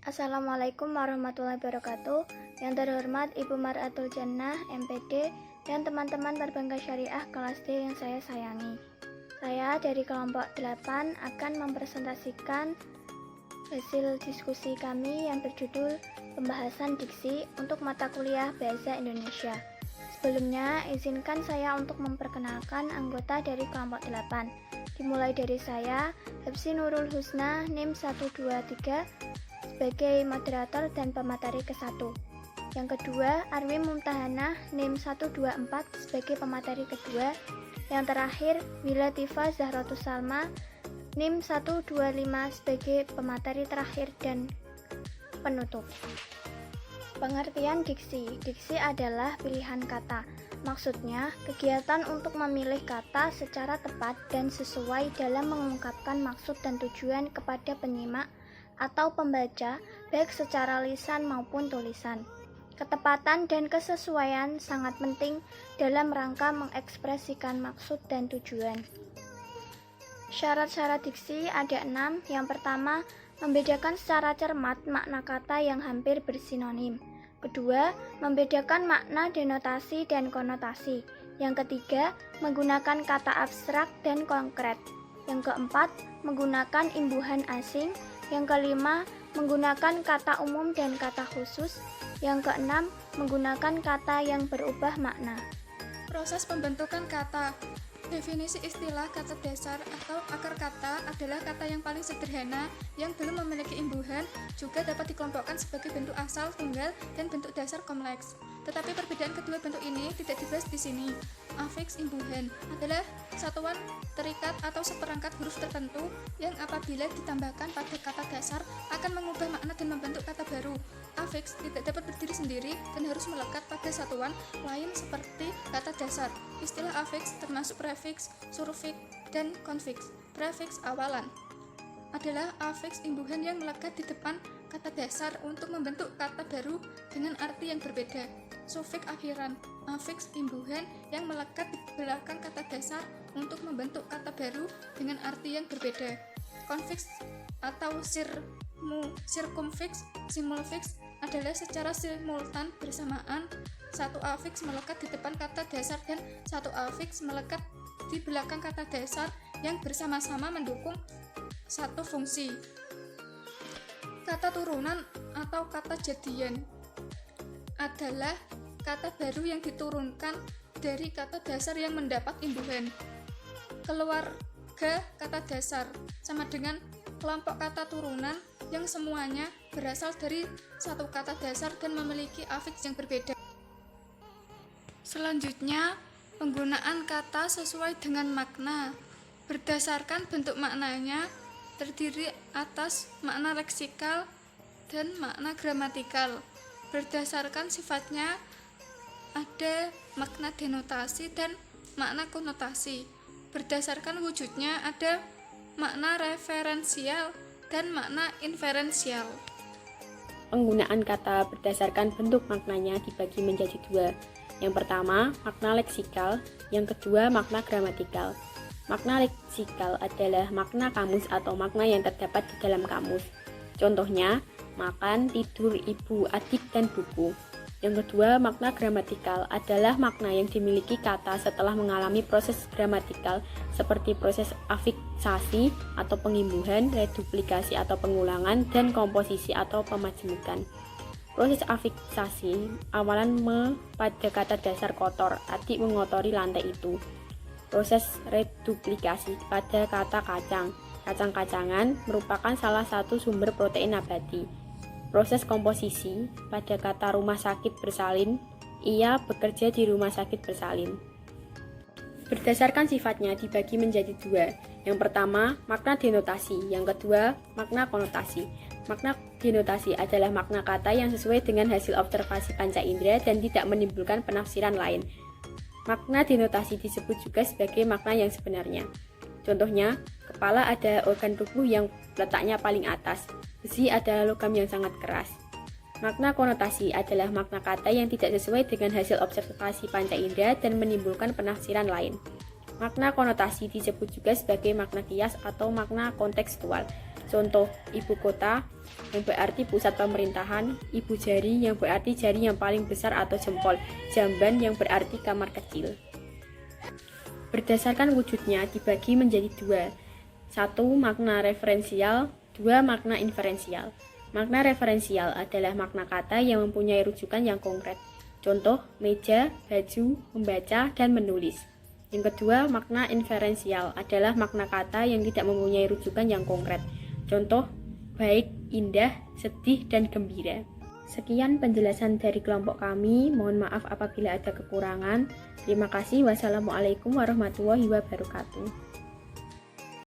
Assalamualaikum warahmatullahi wabarakatuh. Yang terhormat Ibu Mar'atul Jannah, MPD, dan teman-teman Perbankan Syariah kelas D yang saya sayangi. Saya dari kelompok 8 akan mempresentasikan hasil diskusi kami yang berjudul Pembahasan Diksi untuk mata kuliah Bahasa Indonesia. Sebelumnya, izinkan saya untuk memperkenalkan anggota dari kelompok 8. Dimulai dari saya, Hapsi Nurul Husna, NIM 123, sebagai moderator dan pemateri ke-1. Yang kedua, Arwi Mumtahanah, NIM 124, sebagai pemateri kedua. Yang terakhir, Wilatifah Zahratus Salma, NIM 125, sebagai pemateri terakhir dan penutup. Pengertian diksi. Diksi adalah pilihan kata. Maksudnya, kegiatan untuk memilih kata secara tepat dan sesuai dalam mengungkapkan maksud dan tujuan kepada penyimak atau pembaca, baik secara lisan maupun tulisan. Ketepatan dan kesesuaian sangat penting dalam rangka mengekspresikan maksud dan tujuan. Syarat-syarat diksi ada 6. Yang pertama, membedakan secara cermat makna kata yang hampir bersinonim. Kedua, membedakan makna denotasi dan konotasi. Yang ketiga, menggunakan kata abstrak dan konkret. Yang keempat, menggunakan imbuhan asing. Yang kelima, menggunakan kata umum dan kata khusus. Yang keenam, menggunakan kata yang berubah makna. Proses pembentukan kata. Definisi istilah kata dasar atau akar kata adalah kata yang paling sederhana yang belum memiliki imbuhan, juga dapat dikelompokkan sebagai bentuk asal, tunggal, dan bentuk dasar kompleks. Tetapi perbedaan kedua bentuk ini tidak dibahas di sini. Afiks imbuhan adalah satuan terikat atau seperangkat huruf tertentu yang apabila ditambahkan pada kata dasar akan mengubah makna dan membentuk kata baru. Afiks tidak dapat berdiri sendiri dan harus melekat pada satuan lain seperti kata dasar. Istilah afiks termasuk prefiks, surfiks, dan konfiks. Prefiks awalan adalah afiks imbuhan yang melekat di depan kata dasar untuk membentuk kata baru dengan arti yang berbeda. Sufiks akhiran, afiks imbuhan yang melekat di belakang kata dasar untuk membentuk kata baru dengan arti yang berbeda. Konfiks atau sirkumfiks, simulfiks adalah secara simultan bersamaan satu afiks melekat di depan kata dasar dan satu afiks melekat di belakang kata dasar yang bersama-sama mendukung satu fungsi. Kata turunan atau kata jadian adalah kata baru yang diturunkan dari kata dasar yang mendapat imbuhan. Keluarga kata dasar sama dengan kelompok kata turunan yang semuanya berasal dari satu kata dasar dan memiliki afiks yang berbeda. Selanjutnya, penggunaan kata sesuai dengan makna. Berdasarkan bentuk maknanya, terdiri atas makna leksikal dan makna gramatikal. Berdasarkan sifatnya, ada makna denotasi dan makna konotasi. Berdasarkan wujudnya, ada makna referensial dan makna inferensial. Penggunaan kata berdasarkan bentuk maknanya dibagi menjadi dua. Yang pertama, makna leksikal. Yang kedua, makna gramatikal. Makna leksikal adalah makna kamus atau makna yang terdapat di dalam kamus. Contohnya, makan, tidur, ibu, adik, dan buku. Yang kedua, makna gramatikal adalah makna yang dimiliki kata setelah mengalami proses gramatikal seperti proses afiksasi atau pengimbuhan, reduplikasi atau pengulangan, dan komposisi atau pemajmukan. Proses afiksasi awalan pada kata dasar kotor, adik mengotori lantai itu. Proses reduplikasi pada kata kacang, kacang-kacangan merupakan salah satu sumber protein nabati. Proses komposisi pada kata rumah sakit bersalin, ia bekerja di rumah sakit bersalin. Berdasarkan sifatnya dibagi menjadi dua. Yang pertama, makna denotasi. Yang kedua, makna konotasi. Makna denotasi adalah makna kata yang sesuai dengan hasil observasi panca indera dan tidak menimbulkan penafsiran lain. Makna denotasi disebut juga sebagai makna yang sebenarnya. Contohnya, kepala ada organ tubuh yang letaknya paling atas. Besi adalah logam yang sangat keras. Makna konotasi adalah makna kata yang tidak sesuai dengan hasil observasi panca indera dan menimbulkan penafsiran lain. Makna konotasi disebut juga sebagai makna kias atau makna kontekstual. Contoh, ibu kota yang berarti pusat pemerintahan, ibu jari yang berarti jari yang paling besar atau jempol, jamban yang berarti kamar kecil. Berdasarkan wujudnya dibagi menjadi dua. 1. Makna referensial, 2. Makna inferensial. Makna referensial adalah makna kata yang mempunyai rujukan yang konkret. Contoh, meja, baju, membaca, dan menulis. Yang kedua, makna inferensial adalah makna kata yang tidak mempunyai rujukan yang konkret. Contoh, baik, indah, sedih, dan gembira. Sekian penjelasan dari kelompok kami. Mohon maaf apabila ada kekurangan. Terima kasih. Wassalamualaikum warahmatullahi wabarakatuh.